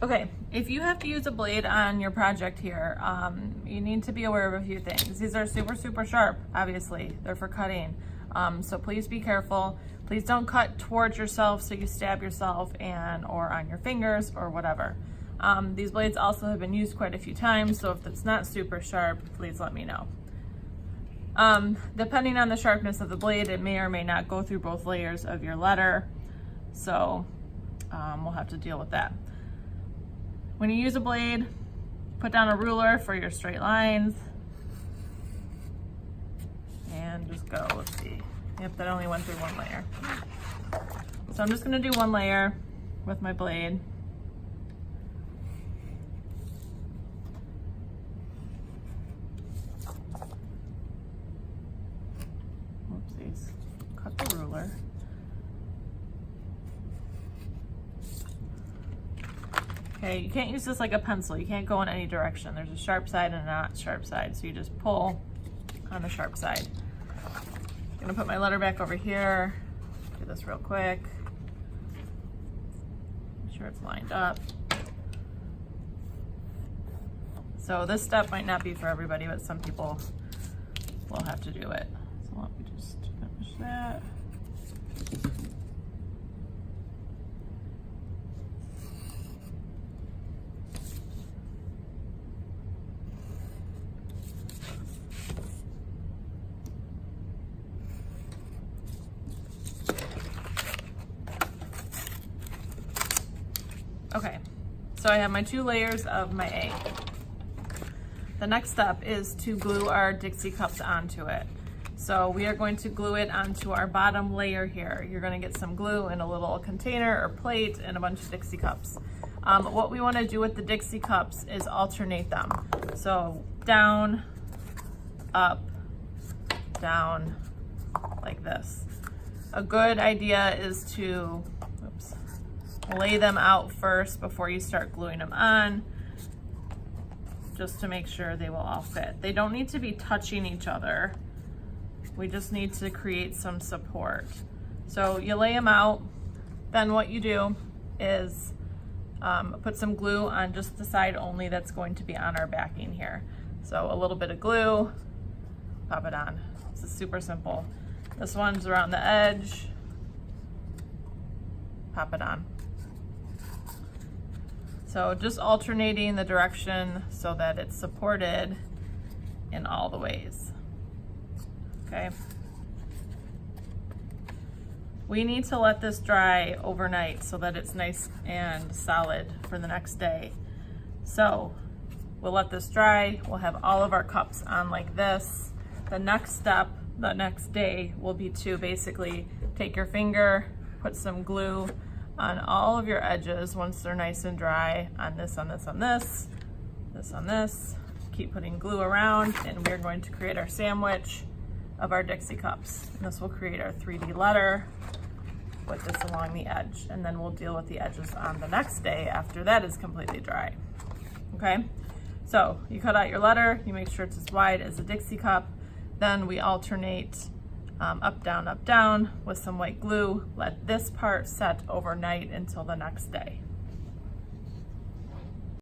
Okay, if you have to use a blade on your project here, you need to be aware of a few things. These are super, super sharp, obviously. They're for cutting. So please be careful. Please don't cut towards yourself so you stab yourself or on your fingers or whatever. These blades also have been used quite a few times, so if it's not super sharp, please let me know. Depending on the sharpness of the blade, it may or may not go through both layers of your letter. So we'll have to deal with that. When you use a blade, put down a ruler for your straight lines and just go. Let's see. Yep, that only went through one layer. So I'm just going to do one layer with my blade. Oopsies. Cut the ruler. Okay, you can't use this like a pencil. You can't go in any direction. There's a sharp side and a not sharp side, so you just pull on the sharp side. I'm gonna put my letter back over here. Do this real quick. Make sure it's lined up. So this step might not be for everybody, but some people will have to do it. So let me just finish that. Okay, so I have my 2 layers of my A. The next step is to glue our Dixie cups onto it. So we are going to glue it onto our bottom layer here. You're going to get some glue in a little container or plate and a bunch of Dixie cups. What we want to do with the Dixie cups is alternate them. So down, up, down, like this. A good idea is to, lay them out first before you start gluing them on, just to make sure they will all fit. They don't need to be touching each other. We just need to create some support. So you lay them out, then what you do is put some glue on just the side only that's going to be on our backing here. So a little bit of glue, pop it on. This is super simple. This one's around the edge, pop it on. So just alternating the direction so that it's supported in all the ways. Okay. We need to let this dry overnight so that it's nice and solid for the next day. So we'll let this dry. We'll have all of our cups on like this. The next step, the next day, will be to basically take your finger, put some glue on all of your edges once they're nice and dry, on this, on this, on this, this on this. Keep putting glue around, and we're going to create our sandwich of our Dixie cups. And this will create our 3D letter with this along the edge, and then we'll deal with the edges on the next day after that is completely dry. Okay, so you cut out your letter, you make sure it's as wide as a Dixie cup, then we alternate up, down with some white glue. Let this part set overnight until the next day.